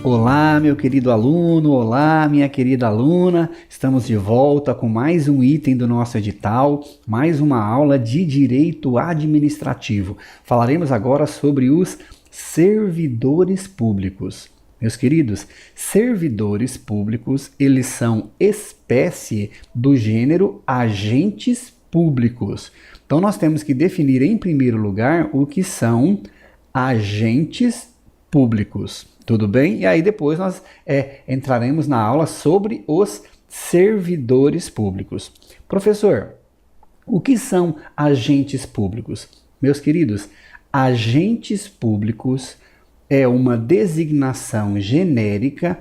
Olá, meu querido aluno, olá, minha querida aluna. Estamos de volta com mais um item do nosso edital, mais uma aula de direito administrativo. Falaremos agora sobre os servidores públicos. Meus queridos, servidores públicos, eles são espécie do gênero agentes públicos. Então, nós temos que definir em primeiro lugar o que são agentes públicos. Tudo bem? E aí depois nós entraremos na aula sobre os servidores públicos. Professor, o que são agentes públicos? Meus queridos, agentes públicos é uma designação genérica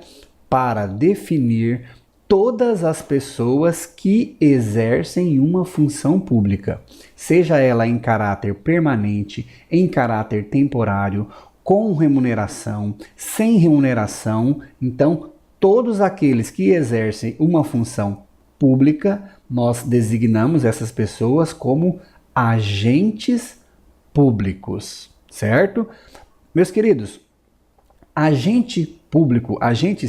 para definir todas as pessoas que exercem uma função pública, seja ela em caráter permanente, em caráter temporário, com remuneração, sem remuneração. Então, todos aqueles que exercem uma função pública, nós designamos essas pessoas como agentes públicos, certo? Meus queridos, agentes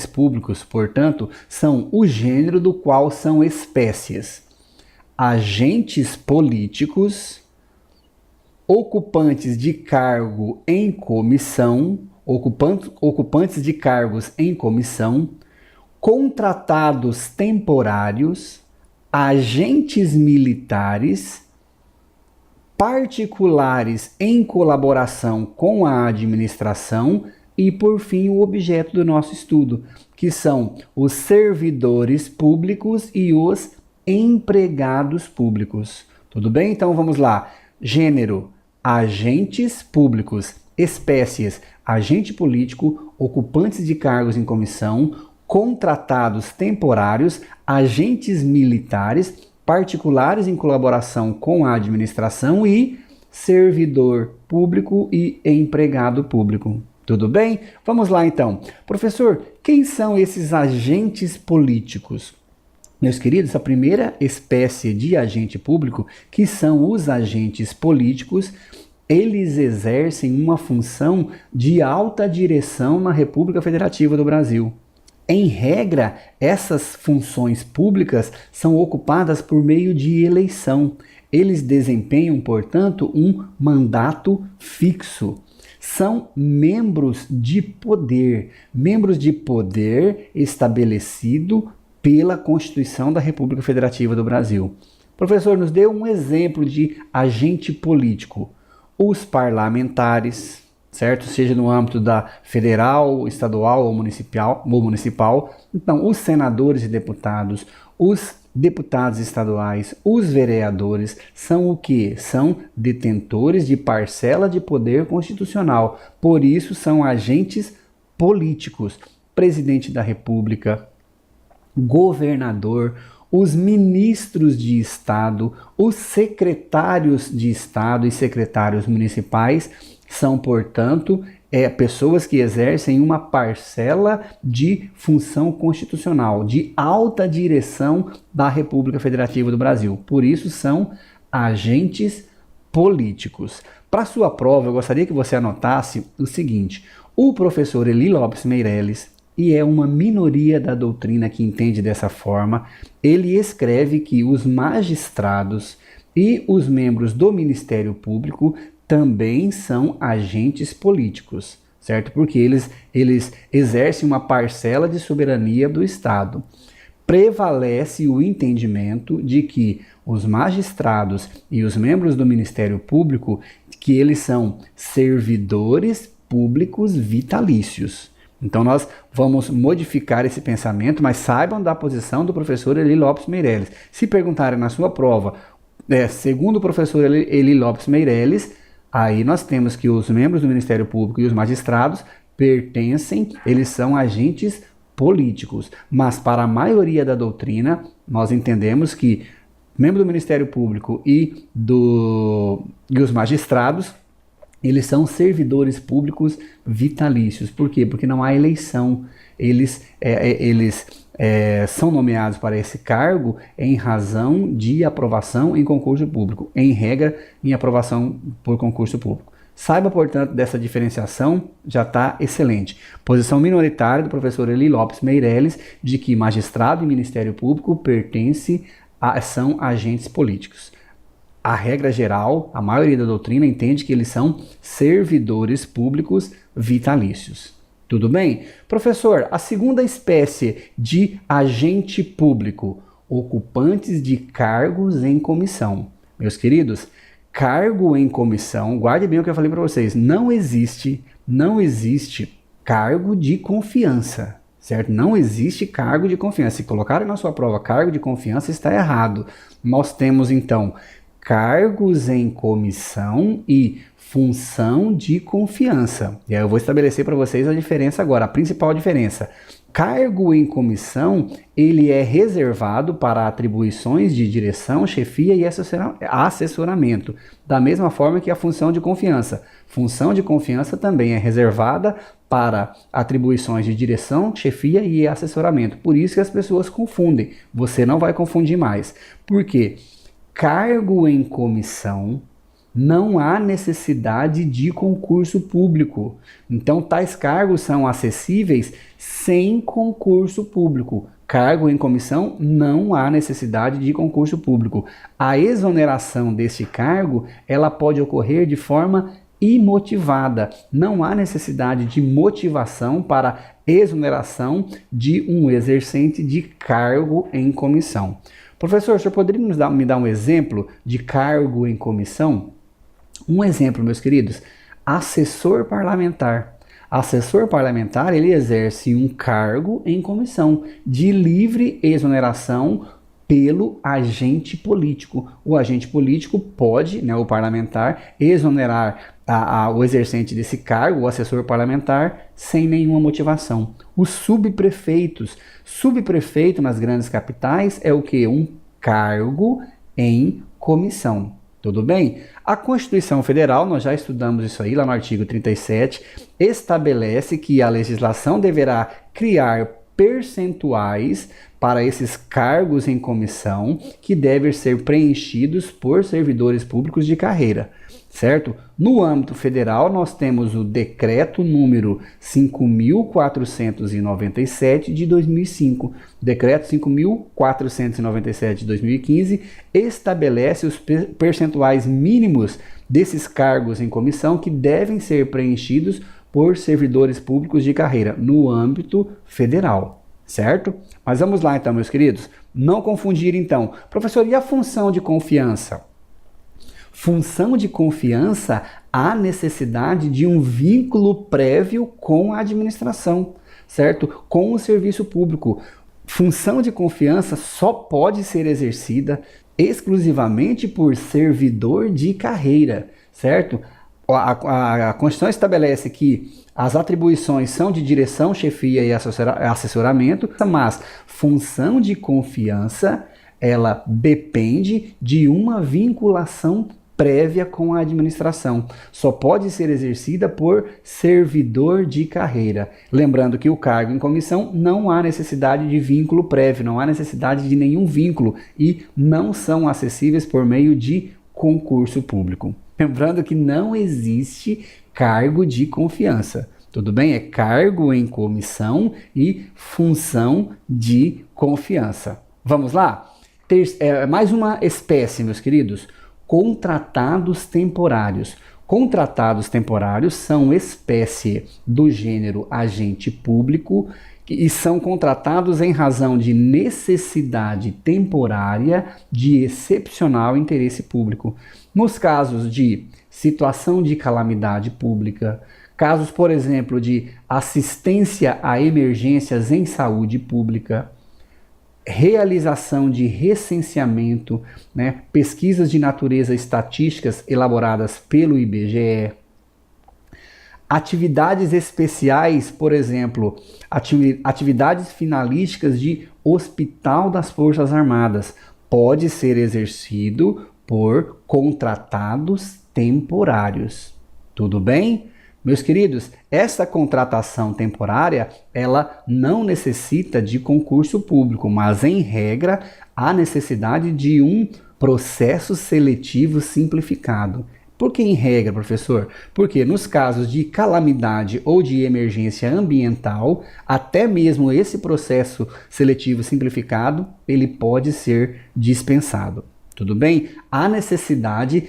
públicos, portanto, são o gênero do qual são espécies. Agentes políticos, ocupantes de cargo em comissão, ocupantes de cargos em comissão, contratados temporários, agentes militares, particulares em colaboração com a administração e, por fim, o objeto do nosso estudo, que são os servidores públicos e os empregados públicos. Tudo bem? Então vamos lá. Gênero: agentes públicos. Espécies: agente político, ocupantes de cargos em comissão, contratados temporários, agentes militares, particulares em colaboração com a administração e servidor público e empregado público. Tudo bem? Vamos lá então. Professor, quem são esses agentes políticos? Meus queridos, a primeira espécie de agente público, que são os agentes políticos, eles exercem uma função de alta direção na República Federativa do Brasil. Em regra, essas funções públicas são ocupadas por meio de eleição. Eles desempenham, portanto, um mandato fixo. São membros de poder estabelecido pela Constituição da República Federativa do Brasil. Professor, nos dê um exemplo de agente político. Os parlamentares, certo? Seja no âmbito da federal, estadual ou municipal. Então, os senadores e deputados, os deputados estaduais, os vereadores, são o quê? São detentores de parcela de poder constitucional. Por isso, são agentes políticos. Presidente da República, governador, os ministros de Estado, os secretários de Estado e secretários municipais são, portanto, pessoas que exercem uma parcela de função constitucional, de alta direção da República Federativa do Brasil. Por isso, são agentes políticos. Para sua prova, eu gostaria que você anotasse o seguinte: o professor Eli Lopes Meireles, e é uma minoria da doutrina que entende dessa forma, ele escreve que os magistrados e os membros do Ministério Público também são agentes políticos, certo? Porque eles exercem uma parcela de soberania do Estado. Prevalece o entendimento de que os magistrados e os membros do Ministério Público, que eles são servidores públicos vitalícios. Então nós vamos modificar esse pensamento, mas saibam da posição do professor Eli Lopes Meireles. Se perguntarem na sua prova, segundo o professor Eli Lopes Meireles, aí nós temos que os membros do Ministério Público e os magistrados eles são agentes políticos. Mas para a maioria da doutrina, nós entendemos que membro do Ministério Público e os magistrados, eles são servidores públicos vitalícios. Por quê? Porque não há eleição. Eles são nomeados para esse cargo em razão de aprovação em concurso público. Em regra, em aprovação por concurso público. Saiba, portanto, dessa diferenciação, já está excelente. Posição minoritária do professor Eli Lopes Meireles de que magistrado e Ministério Público são agentes políticos. A regra geral, a maioria da doutrina entende que eles são servidores públicos vitalícios. Tudo bem? Professor, a segunda espécie de agente público, ocupantes de cargos em comissão. Meus queridos, cargo em comissão, guarde bem o que eu falei para vocês, não existe cargo de confiança, certo? Não existe cargo de confiança. Se colocarem na sua prova cargo de confiança, está errado. Nós temos, então, cargos em comissão e função de confiança. E aí eu vou estabelecer para vocês a diferença agora, a principal diferença. Cargo em comissão, ele é reservado para atribuições de direção, chefia e assessoramento, da mesma forma que a função de confiança. Função de confiança também é reservada para atribuições de direção, chefia e assessoramento. Por isso que as pessoas confundem. Você não vai confundir mais. Por quê? Cargo em comissão, não há necessidade de concurso público. Então, tais cargos são acessíveis sem concurso público. Cargo em comissão, não há necessidade de concurso público. A exoneração deste cargo, ela pode ocorrer de forma imotivada. Não há necessidade de motivação para exoneração de um exercente de cargo em comissão. Professor, o senhor poderia me dar um exemplo de cargo em comissão? Um exemplo, meus queridos, assessor parlamentar. Assessor parlamentar, ele exerce um cargo em comissão de livre exoneração pelo agente político. O agente político pode, o parlamentar, exonerar o exercente desse cargo, o assessor parlamentar, sem nenhuma motivação. Os subprefeitos. Subprefeito nas grandes capitais é o quê? Um cargo em comissão. Tudo bem? A Constituição Federal, nós já estudamos isso aí lá no artigo 37, estabelece que a legislação deverá criar percentuais para esses cargos em comissão que devem ser preenchidos por servidores públicos de carreira, certo? No âmbito federal, nós temos o decreto número 5.497 de 2005. Decreto 5.497 de 2015 estabelece os percentuais mínimos desses cargos em comissão que devem ser preenchidos por servidores públicos de carreira no âmbito federal, certo? Mas vamos lá então, meus queridos. Não confundir então. Professor, e a função de confiança? Função de confiança, há necessidade de um vínculo prévio com a administração, certo? Com o serviço público. Função de confiança só pode ser exercida exclusivamente por servidor de carreira, certo? A Constituição estabelece que as atribuições são de direção, chefia e assessoramento, mas função de confiança, ela depende de uma vinculação prévia com a administração. Só pode ser exercida por servidor de carreira. Lembrando que o cargo em comissão não há necessidade de vínculo prévio, não há necessidade de nenhum vínculo e não são acessíveis por meio de concurso público. Lembrando que não existe cargo de confiança. Tudo bem? É cargo em comissão e função de confiança. Vamos lá? Mais uma espécie, meus queridos. Contratados temporários. Contratados temporários são espécie do gênero agente público e são contratados em razão de necessidade temporária de excepcional interesse público. Nos casos de situação de calamidade pública, casos, por exemplo, de assistência a emergências em saúde pública, realização de recenseamento, pesquisas de natureza estatísticas elaboradas pelo IBGE, atividades especiais, por exemplo, atividades finalísticas de Hospital das Forças Armadas, pode ser exercido por contratados temporários. Tudo bem? Meus queridos, essa contratação temporária, ela não necessita de concurso público, mas em regra, há necessidade de um processo seletivo simplificado. Por que em regra, professor? Porque nos casos de calamidade ou de emergência ambiental, até mesmo esse processo seletivo simplificado, ele pode ser dispensado. Tudo bem? Há necessidade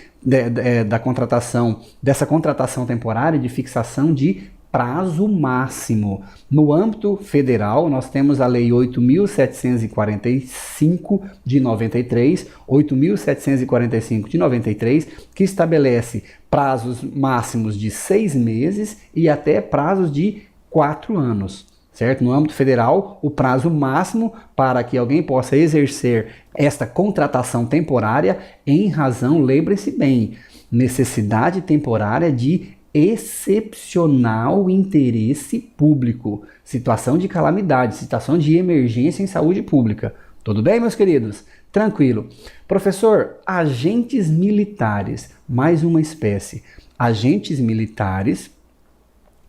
da contratação, dessa contratação temporária de fixação de prazo máximo. No âmbito federal, nós temos a Lei 8.745 de 93, 8.745 de 93, que estabelece prazos máximos de 6 meses e até prazos de 4 anos. Certo? No âmbito federal, o prazo máximo para que alguém possa exercer esta contratação temporária em razão, lembre-se bem, necessidade temporária de excepcional interesse público, situação de calamidade, situação de emergência em saúde pública. Tudo bem, meus queridos? Tranquilo. Professor, agentes militares, mais uma espécie. Agentes militares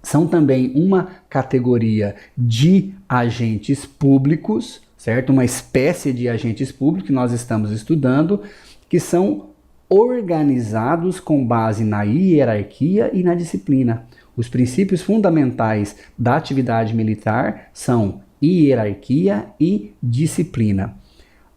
são também uma categoria de agentes públicos, certo? Uma espécie de agentes públicos que nós estamos estudando, que são organizados com base na hierarquia e na disciplina. Os princípios fundamentais da atividade militar são hierarquia e disciplina.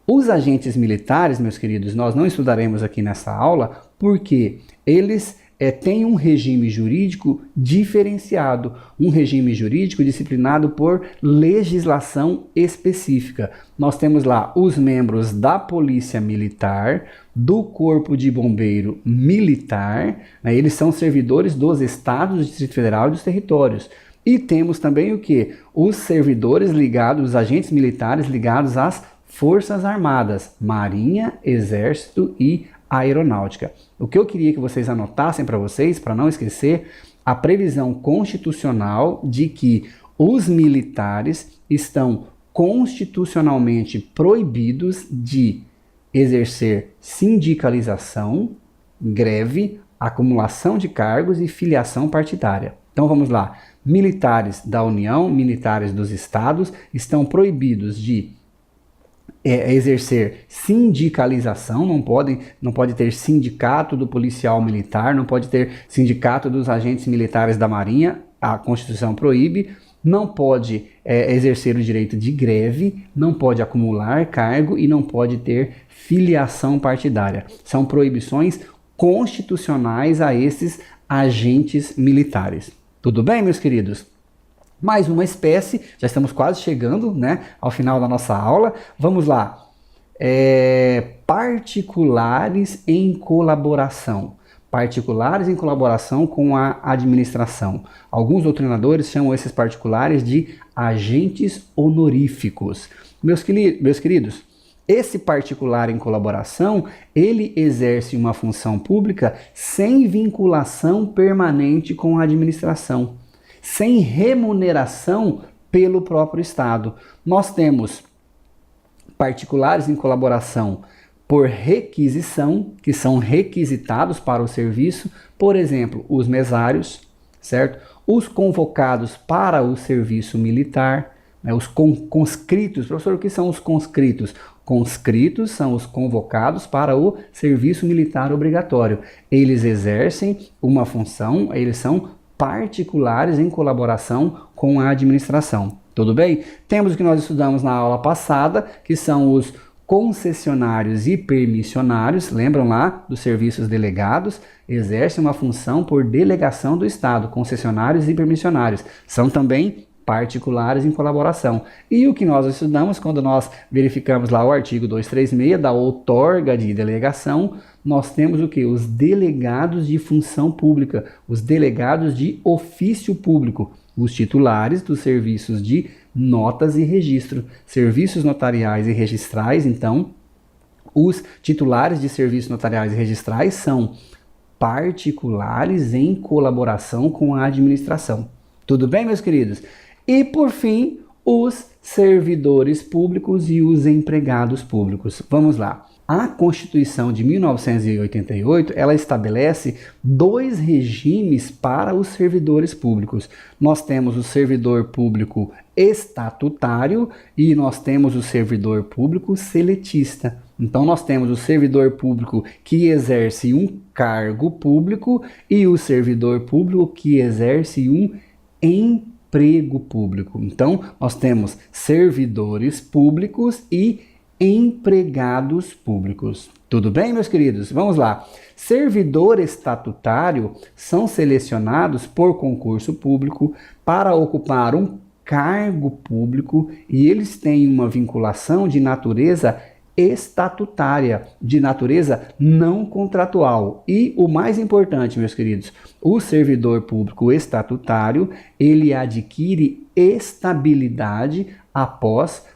Os agentes militares, meus queridos, nós não estudaremos aqui nessa aula porque eles têm um regime jurídico diferenciado, um regime jurídico disciplinado por legislação específica. Nós temos lá os membros da Polícia Militar, do Corpo de Bombeiro Militar, né? Eles são servidores dos estados, do Distrito Federal e dos territórios. E temos também o que? Os servidores ligados, os agentes militares ligados às Forças Armadas, Marinha, Exército e Aeronáutica. O que eu queria que vocês anotassem para vocês, para não esquecer, a previsão constitucional de que os militares estão constitucionalmente proibidos de exercer sindicalização, greve, acumulação de cargos e filiação partidária. Então vamos lá. Militares da União, militares dos estados estão proibidos de exercer sindicalização, não pode ter sindicato do policial militar, não pode ter sindicato dos agentes militares da Marinha, a Constituição proíbe, não pode exercer o direito de greve, não pode acumular cargo e não pode ter filiação partidária. São proibições constitucionais a esses agentes militares. Tudo bem, meus queridos? Mais uma espécie, já estamos quase chegando, né, ao final da nossa aula. Vamos lá. Particulares em colaboração. Particulares em colaboração com a administração. Alguns doutrinadores chamam esses particulares de agentes honoríficos. Meus queridos, esse particular em colaboração, ele exerce uma função pública sem vinculação permanente com a administração, sem remuneração pelo próprio Estado. Nós temos particulares em colaboração por requisição, que são requisitados para o serviço, por exemplo, os mesários, certo? Os convocados para o serviço militar, né? Os conscritos. Professor, o que são os conscritos? Conscritos são os convocados para o serviço militar obrigatório. Eles exercem uma função, eles são particulares em colaboração com a administração. Tudo bem? Temos o que nós estudamos na aula passada, que são os concessionários e permissionários, lembram lá dos serviços delegados, exercem uma função por delegação do Estado, concessionários e permissionários. São também particulares em colaboração. E o que nós estudamos quando nós verificamos lá o artigo 236 da outorga de delegação, nós temos o que? Os delegados de função pública, os delegados de ofício público, os titulares dos serviços de notas e registro, serviços notariais e registrais. Então, os titulares de serviços notariais e registrais são particulares em colaboração com a administração. Tudo bem, meus queridos? E, por fim, os servidores públicos e os empregados públicos. Vamos lá. A Constituição de 1988, ela estabelece dois regimes para os servidores públicos. Nós temos o servidor público estatutário e nós temos o servidor público seletista. Então nós temos o servidor público que exerce um cargo público e o servidor público que exerce um emprego público. Então nós temos servidores públicos e empregados públicos. Tudo bem, meus queridos? Vamos lá. Servidor estatutário são selecionados por concurso público para ocupar um cargo público e eles têm uma vinculação de natureza estatutária, de natureza não contratual. E o mais importante, meus queridos, o servidor público estatutário, ele adquire estabilidade após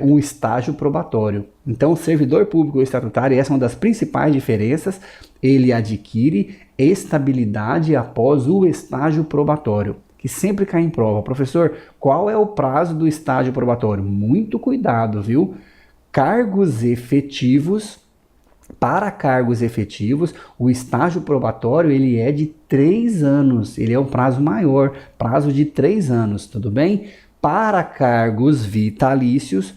um estágio probatório. Então, o servidor público estatutário, essa é uma das principais diferenças, ele adquire estabilidade após o estágio probatório, que sempre cai em prova. Professor, qual é o prazo do estágio probatório? Muito cuidado, viu? Cargos efetivos, para cargos efetivos, o estágio probatório ele é de 3 anos, ele é um prazo maior, prazo de 3 anos, tudo bem? Para cargos vitalícios,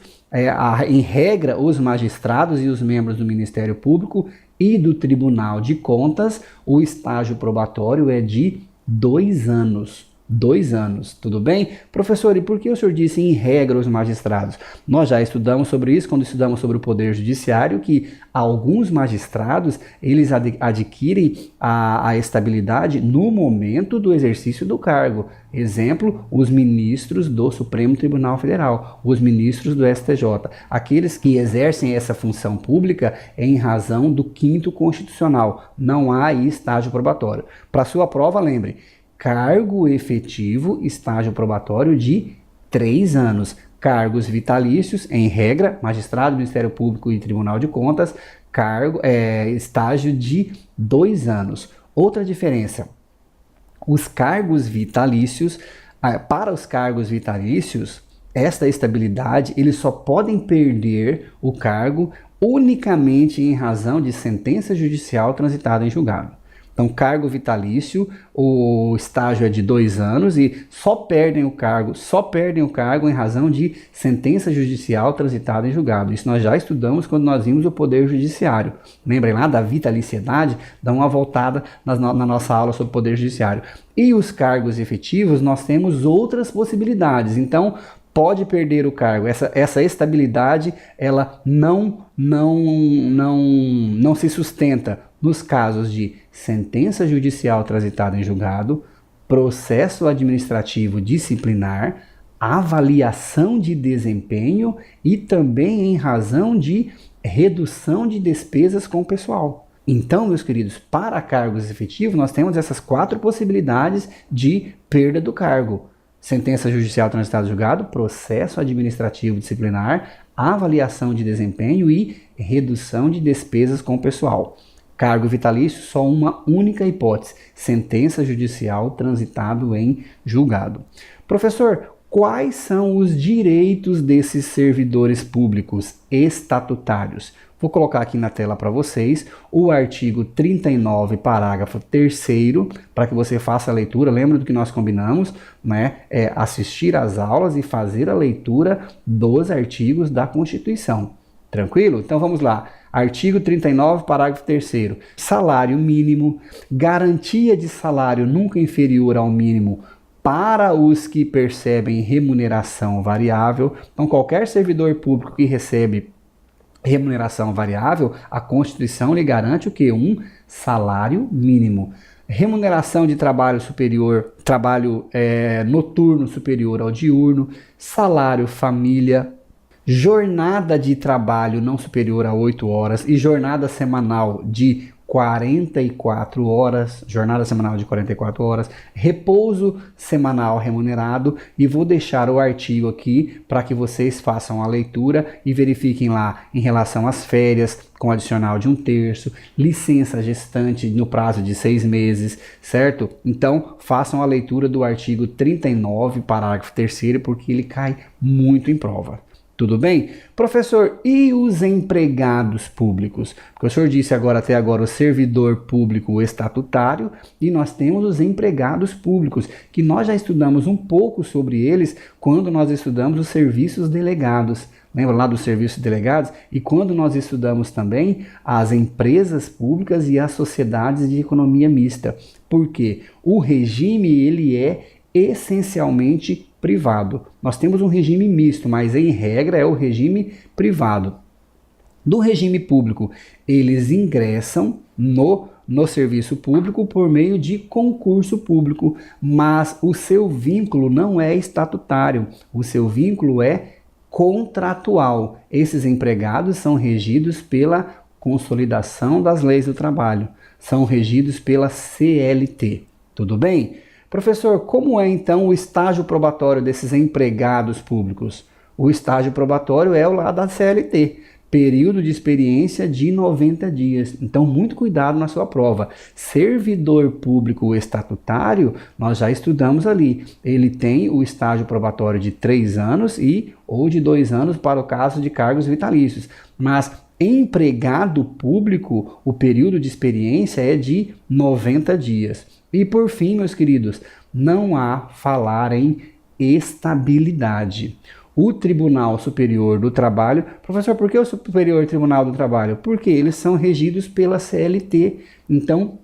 em regra, os magistrados e os membros do Ministério Público e do Tribunal de Contas, o estágio probatório é de 2 anos. 2 anos, tudo bem? Professor, e por que o senhor disse em regra os magistrados? Nós já estudamos sobre isso quando estudamos sobre o Poder Judiciário, que alguns magistrados, eles adquirem a estabilidade no momento do exercício do cargo. Exemplo, os ministros do Supremo Tribunal Federal, os ministros do STJ, aqueles que exercem essa função pública em razão do 5º Constitucional. Não há aí estágio probatório. Para sua prova, lembre, cargo efetivo, estágio probatório de 3 anos. Cargos vitalícios, em regra, magistrado, Ministério Público e Tribunal de Contas, estágio de 2 anos. Outra diferença, os cargos vitalícios, para os cargos vitalícios, esta estabilidade, eles só podem perder o cargo unicamente em razão de sentença judicial transitada em julgado. Então, cargo vitalício, o estágio é de 2 anos e só perdem o cargo em razão de sentença judicial transitada em julgado. Isso nós já estudamos quando nós vimos o Poder Judiciário. Lembrem lá da vitaliciedade? Dá uma voltada na nossa aula sobre o Poder Judiciário. E os cargos efetivos, nós temos outras possibilidades. Então, pode perder o cargo. Essa estabilidade, ela não se sustenta nos casos de sentença judicial transitada em julgado, processo administrativo disciplinar, avaliação de desempenho e também em razão de redução de despesas com o pessoal. Então, meus queridos, para cargos efetivos, nós temos essas 4 possibilidades de perda do cargo. Sentença judicial transitada em julgado, processo administrativo disciplinar, avaliação de desempenho e redução de despesas com o pessoal. Cargo vitalício, só uma única hipótese, sentença judicial transitado em julgado. Professor, quais são os direitos desses servidores públicos estatutários? Vou colocar aqui na tela para vocês o artigo 39, parágrafo 3º, para que você faça a leitura. Lembra do que nós combinamos, né? Assistir às aulas e fazer a leitura dos artigos da Constituição. Tranquilo? Então vamos lá. Artigo 39, parágrafo 3º. Salário mínimo, garantia de salário nunca inferior ao mínimo para os que percebem remuneração variável. Então, qualquer servidor público que recebe remuneração variável, a Constituição lhe garante o quê? Um salário mínimo. Remuneração de trabalho superior, noturno superior ao diurno, salário família, jornada de trabalho não superior a 8 horas e jornada semanal de 44 horas, repouso semanal remunerado, e vou deixar o artigo aqui para que vocês façam a leitura e verifiquem lá em relação às férias, com adicional de 1/3, licença gestante no prazo de 6 meses, certo? Então, façam a leitura do artigo 39, parágrafo 3º, porque ele cai muito em prova. Tudo bem? Professor, e os empregados públicos? Porque o senhor disse até agora o servidor público estatutário e nós temos os empregados públicos, que nós já estudamos um pouco sobre eles quando nós estudamos os serviços delegados. Lembra lá dos serviços delegados? E quando nós estudamos também as empresas públicas e as sociedades de economia mista. Por quê? O regime ele é essencialmente privado. Nós temos um regime misto, mas em regra é o regime privado. Do regime público, eles ingressam no serviço público por meio de concurso público, mas o seu vínculo não é estatutário, o seu vínculo é contratual. Esses empregados são regidos pela Consolidação das Leis do Trabalho, são regidos pela CLT. Tudo bem? Professor, como é então o estágio probatório desses empregados públicos? O estágio probatório é o lá da CLT, período de experiência de 90 dias. Então, muito cuidado na sua prova. Servidor público estatutário, nós já estudamos ali. Ele tem o estágio probatório de 3 anos ou de 2 anos para o caso de cargos vitalícios. Mas empregado público, o período de experiência é de 90 dias. E por fim, meus queridos, não há falar em estabilidade. O Tribunal Superior do Trabalho, professor, por que o Superior Tribunal do Trabalho? Porque eles são regidos pela CLT. Então,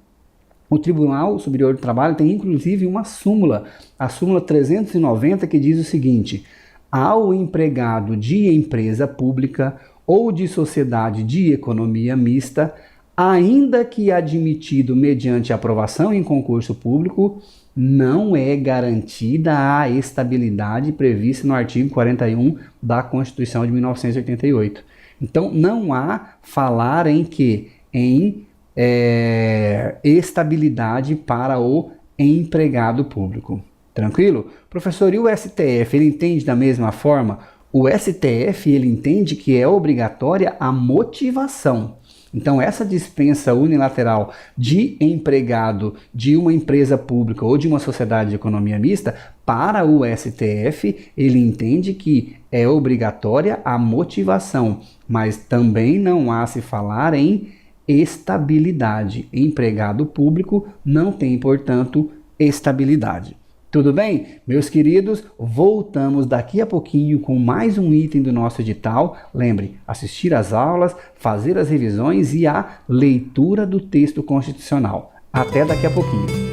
o Tribunal Superior do Trabalho tem inclusive uma súmula, a súmula 390, que diz o seguinte: ao empregado de empresa pública ou de sociedade de economia mista, ainda que admitido mediante aprovação em concurso público, não é garantida a estabilidade prevista no artigo 41 da Constituição de 1988. Então, não há falar em estabilidade para o empregado público. Tranquilo? Professor, e o STF, ele entende da mesma forma? O STF, ele entende que é obrigatória a motivação. Então, essa dispensa unilateral de empregado de uma empresa pública ou de uma sociedade de economia mista, para o STF, ele entende que é obrigatória a motivação, mas também não há se falar em estabilidade. Empregado público não tem, portanto, estabilidade. Tudo bem? Meus queridos, voltamos daqui a pouquinho com mais um item do nosso edital. Lembre, assistir às aulas, fazer as revisões e a leitura do texto constitucional. Até daqui a pouquinho.